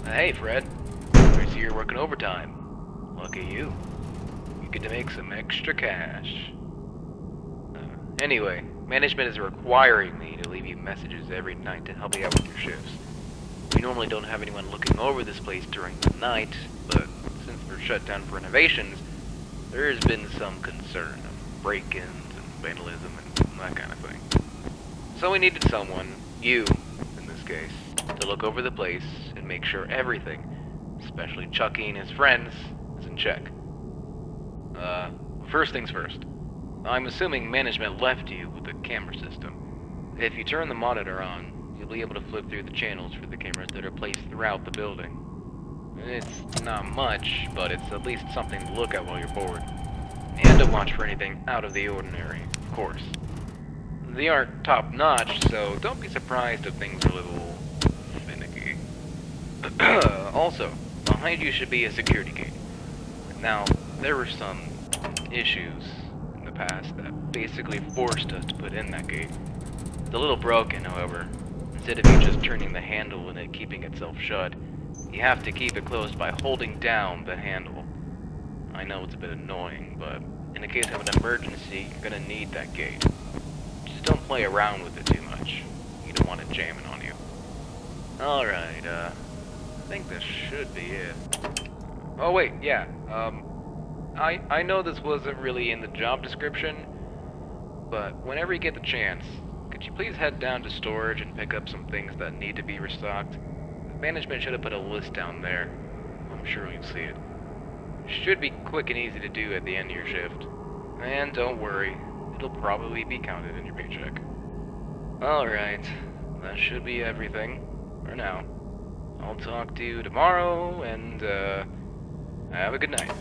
Hey, Fred. I see you're working overtime. Lucky you. You get to make some extra cash. Anyway, management is requiring me to leave you messages every night to help you out with your shifts. We normally don't have anyone looking over this place during the night, but since we're shut down for renovations, there has been some concern of break-ins and vandalism and that kind of thing. So we needed someone, you in this case, to look over the place and make sure everything, especially Chucky and his friends, is in check. First things first. I'm assuming management left you with the camera system. If you turn the monitor on, you'll be able to flip through the channels for the cameras that are placed throughout the building. It's not much, but it's at least something to look at while you're bored. And to watch for anything out of the ordinary, of course. They aren't top-notch, so don't be surprised if things are a little finicky. Also, behind you should be a security gate. Now, there were some issues in the past that basically forced us to put in that gate. It's a little broken, however. Instead of you just turning the handle and it keeping itself shut, you have to keep it closed by holding down the handle. I know it's a bit annoying, but in the case of an emergency, you're gonna need that gate. Just don't play around with it too much. You don't want it jamming on you. Alright, I think this should be it. Oh wait, yeah, I know this wasn't really in the job description, but whenever you get the chance, could you please head down to storage and pick up some things that need to be restocked? Management should have put a list down there. I'm sure you'll see it. Should be quick and easy to do at the end of your shift. And don't worry, it'll probably be counted in your paycheck. Alright, that should be everything for now. I'll talk to you tomorrow, and have a good night.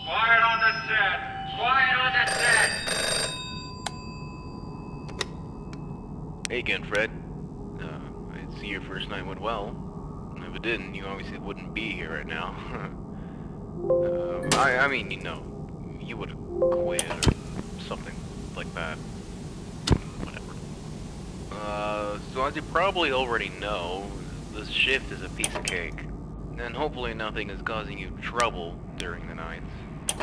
Quiet on the set! Quiet on the set! Hey again, Fred. I see your first night went well. If it didn't, you obviously wouldn't be here right now. I mean, you know, you would have quit or something like that. Whatever. So as you probably already know, this shift is a piece of cake. And hopefully nothing is causing you trouble during the nights.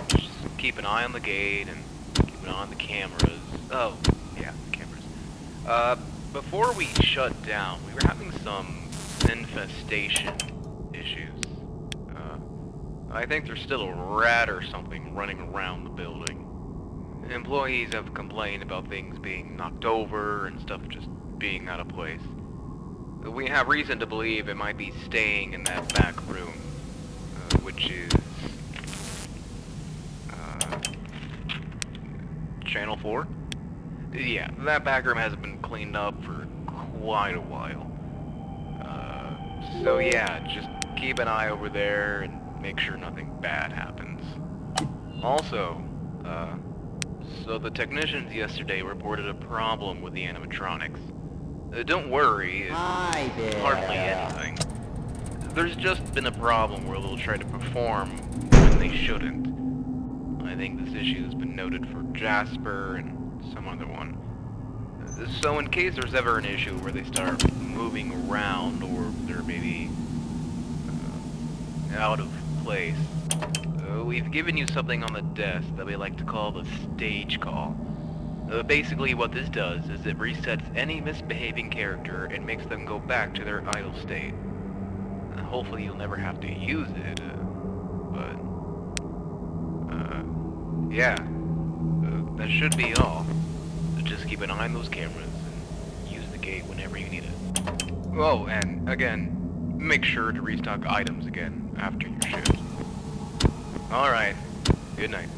Just keep an eye on the gate and keep an eye on the cameras. Oh, yeah, the cameras. Before we shut down, we were having some infestation issues. I think there's still a rat or something running around the building. Employees have complained about things being knocked over and stuff just being out of place. We have reason to believe it might be staying in that back room, which is Channel 4? Yeah, that back room hasn't been cleaned up for quite a while. So yeah, just keep an eye over there and make sure nothing bad happens. Also, so the technicians yesterday reported a problem with the animatronics. Don't worry, it's hardly anything. There's just been a problem where they'll try to perform when they shouldn't. I think this issue has been noted for Jasper and some other one. So in case there's ever an issue where they start moving around or they're maybe out of place, we've given you something on the desk that we like to call the stage call. Basically what this does is it resets any misbehaving character and makes them go back to their idle state. Hopefully you'll never have to use it, but yeah, that should be all. Just keep an eye on those cameras and use the gate whenever you need it. Oh, and again, make sure to restock items again after your shift. Alright, good night.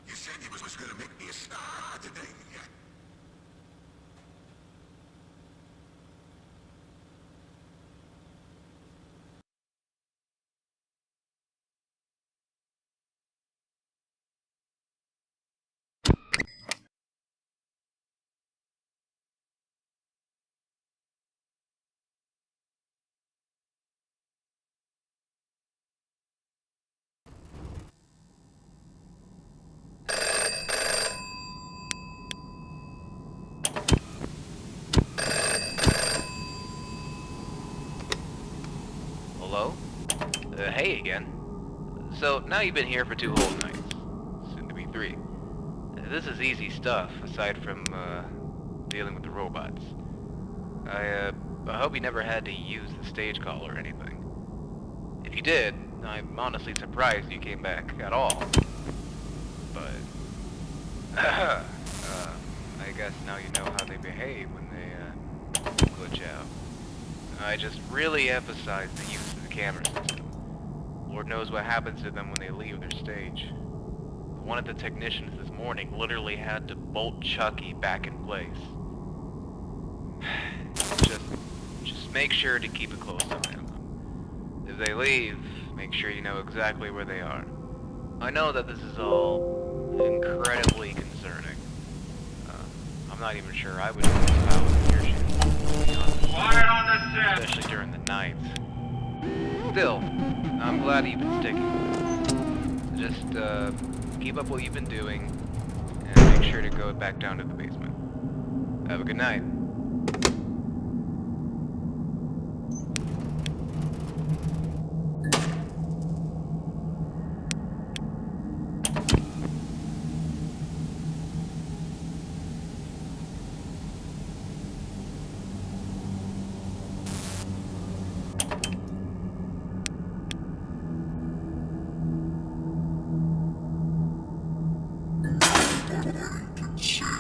You said you was gonna make me a star today. Hello? Hey again. So, now you've been here for 2 whole nights. Soon to be 3. This is easy stuff, aside from, dealing with the robots. I hope you never had to use the stage call or anything. If you did, I'm honestly surprised you came back at all. But, I guess now you know how they behave when they, glitch out. I just really emphasize the use of the camera system. Lord knows what happens to them when they leave their stage. One of the technicians this morning literally had to bolt Chucky back in place. Just make sure to keep a close eye on them. If they leave, make sure you know exactly where they are. I know that this is all incredibly concerning. I'm not even sure I would know if I was in your shoes, to be honest. Quiet on the set! Especially during the nights. Still, I'm glad you've been sticking. Just, keep up what you've been doing, and make sure to go back down to the basement. Have a good night. Say